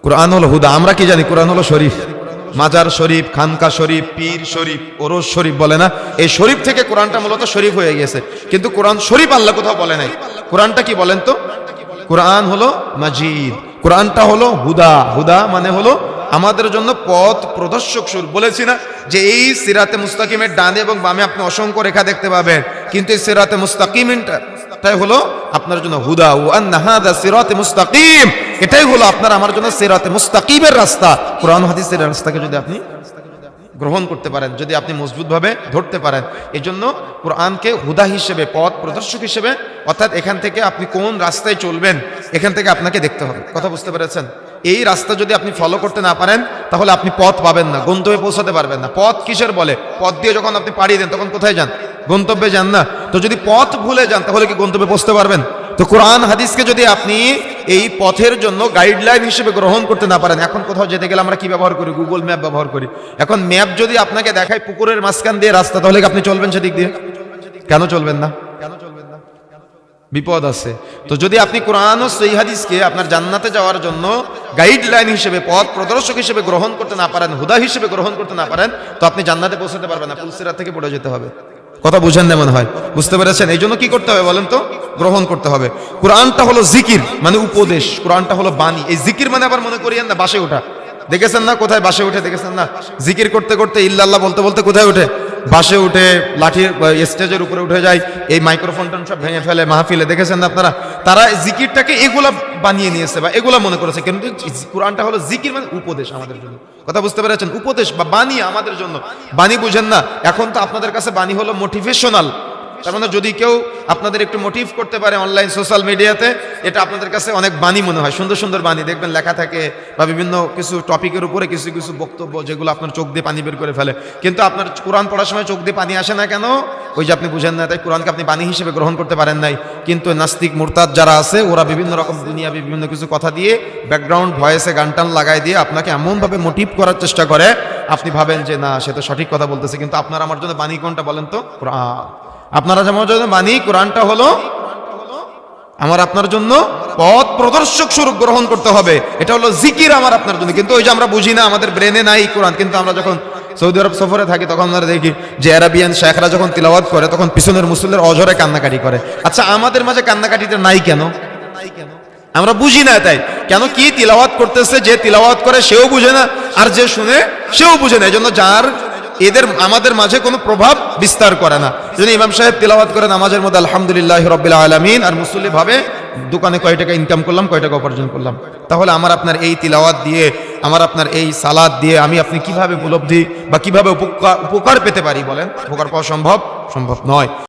কোরআন হলো হুদা। আমরা কি জানি? কোরআন হলো শরীফ, মাজার শরীফ, খানকা শরীফ, পীর শরীফ, ওরস শরীফ বলে না? এই শরীফ থেকে কোরআনটা মূলত শরীফ হয়ে গেছে, কিন্তু কোরআন শরীফ আল্লাহ কোথাও বলে নাই। কোরআনটা কি বলেন তো? কোরআন হলো মাজিদ, কোরআনটা হলো হুদা। হুদা মানে হলো আমাদের জন্য পথ প্রদর্শক সুর। বলেছি না যে এই সিরাতে মুস্তাকিমের ডানে এবং বামে আপনি অসংখ্য রেখা দেখতে পাবেন, কিন্তু এই সিরাতে মুস্তাকিমটাই হলো আপনার জন্য হুদা। ওয়া আন্না হাযা সিরাতে মুস্তাকিম, এটাই হলো আপনার আমার জন্য সিরাতে মুস্তাকিমের রাস্তা। কোরআন হাদিসের রাস্তাকে যদি আপনি গ্রহণ করতে পারেন, যদি আপনি মজবুতভাবে ধরতে পারেন, এই জন্য কোরআনকে হুদা হিসেবে, পথ প্রদর্শক হিসেবে, অর্থাৎ এখান থেকে আপনি কোন রাস্তায় চলবেন এখান থেকে আপনাকে দেখতে হবে। কথা বুঝতে পেরেছেন? এই রাস্তা যদি আপনি ফলো করতে না পারেন তাহলে আপনি পথ পাবেন না, গন্তব্যে পৌঁছাতে পারবেন না। পথ কিসের বলে? পথ দিয়ে যখন আপনি পাড়ি দেন তখন কোথায় যান? গন্তব্যে যান না? তো যদি পথ ভুলে যান তাহলে কি গন্তব্যে পৌঁছতে পারবেন? তো কোরআন হাদিসকে যদি আপনি এই পথের জন্য গাইডলাইন হিসেবে গ্রহণ করতে না পারেন, এখন কোথাও যেতে গেলে আমরা কি ব্যবহার করি? গুগল ম্যাপ ব্যবহার করি। এখন ম্যাপ যদি আপনাকে দেখায় পুকুরের মাঝখান দিয়ে রাস্তা, তাহলে কি আপনি চলবেন সেদিক দিয়ে? কেন চলবেন না? বিপদ আছে। তো যদি আপনি কোরআন ও সহিহ হাদিসকে আপনার জান্নাতে যাওয়ার জন্য গাইডলাইন হিসেবে, পথ প্রদর্শক হিসেবে গ্রহণ করতে না পারেন, হুদা হিসেবে গ্রহণ করতে না পারেন, তো আপনি জান্নাতে পৌঁছাতে পারবেন না, পুলসিরাত থেকে পড়ে যেতে হবে। কথা বুঝেন না মনে হয়? বুঝতে পেরেছেন? এই জন্য কি করতে হবে বলেন তো? গ্রহণ করতে হবে। কোরআনটা হলো জিকির মানে উপদেশ, কোরআনটা হলো বাণী। এই জিকির মানে আবার মনে করিয়েন না বাসে ওঠা। দেখেছেন না কোথায় বাসে উঠে? দেখেছেন না জিকির করতে করতে ইল্লাল্লাহ বলতে বলতে কোথায় উঠে? বাসে উঠে, লাঠির স্টেজের উপরে উঠে যায়, এই মাইক্রোফোন সব ভেঙে ফেলে মাহফিলে। দেখেছেন না আপনারা? তারা জিকিরটাকে এগুলা বানিয়ে নিয়েছে বা এগুলা মনে করেছে, কিন্তু কোরআনটা হলো জিকির মানে উপদেশ আমাদের জন্য। কথা বুঝতে পেরেছেন? উপদেশ বা বাণী আমাদের জন্য। বাণী বুঝেন না? এখন তো আপনাদের কাছে বাণী হলো মোটিভেশনাল। তার মানে যদি কেউ আপনাদের একটু মোটিভ করতে পারে অনলাইন সোশ্যাল মিডিয়াতে, এটা আপনাদের কাছে অনেক বাণী মনে হয়। সুন্দর সুন্দর বাণী দেখবেন লেখা থাকে, বা বিভিন্ন কিছু টপিকের উপরে কিছু কিছু বক্তব্য যেগুলো আপনার চোখ দিয়ে পানি বের করে ফেলে। কিন্তু আপনার কোরআন পড়ার সময় চোখ দিয়ে পানি আসে না কেন? ওই যে আপনি বুঝেন না, তাই কোরআনকে আপনি বাণী হিসেবে গ্রহণ করতে পারেন নাই। কিন্তু নাস্তিক মুরতাদ যারা আছে, ওরা বিভিন্ন রকম দুনিয়াবি বিভিন্ন কিছু কথা দিয়ে ব্যাকগ্রাউন্ড ভয়েসে গান টান লাগাই দিয়ে আপনাকে এমনভাবে মোটিভ করার চেষ্টা করে, আপনি ভাবেন যে না, সে তো সঠিক কথা বলতেছে। কিন্তু আপনার আমার জন্য বাণী কোনটা বলেন তো? কোরআন। আপনারা যেমন বাণী, কোরআনটা হলো আমার আপনার জন্য পথ প্রদর্শক স্বরূপ গ্রহণ করতে হবে। এটা হলো জিকির আমার আপনার জন্য। কিন্তু ওই যে আমরা বুঝি না, আমাদের ব্রেনে নাই কোরআন। কিন্তু আমরা যখন সৌদি আরব সফরে থাকি তখন আমরা দেখি যে আরাবিয়ান শেখরা যখন তিলাওয়াত করে তখন পিছনের মুসল্লির অঝরে কান্নাকাটি করে। আচ্ছা, আমাদের মাঝে কান্নাকাটিটা নাই কেন? আমরা বুঝি না তাই। কেন? কি তিলাওয়াত করতেছে, যে তিলাওয়াত করে সেও বুঝে না, আর যে শুনে সেও বুঝে না। এই জন্য যার এদের আমাদের মাঝে কোনো প্রভাব বিস্তার করে না। যদি ইমাম সাহেব তিলাওয়াত করে নামাজের মধ্যে আলহামদুলিল্লাহি রাব্বিল আলামিন, আর মুসল্লি ভাবে দোকানে কয় টাকা ইনকাম করলাম, কয় টাকা উপার্জন করলাম, তাহলে আমার আপনার এই তিলাওয়াত দিয়ে, আমার আপনার এই সালাত দিয়ে আমি আপনি কিভাবে উপলব্ধি বা কিভাবে উপকার পেতে পারি বলেন? উপকার পাওয়া সম্ভব নয়।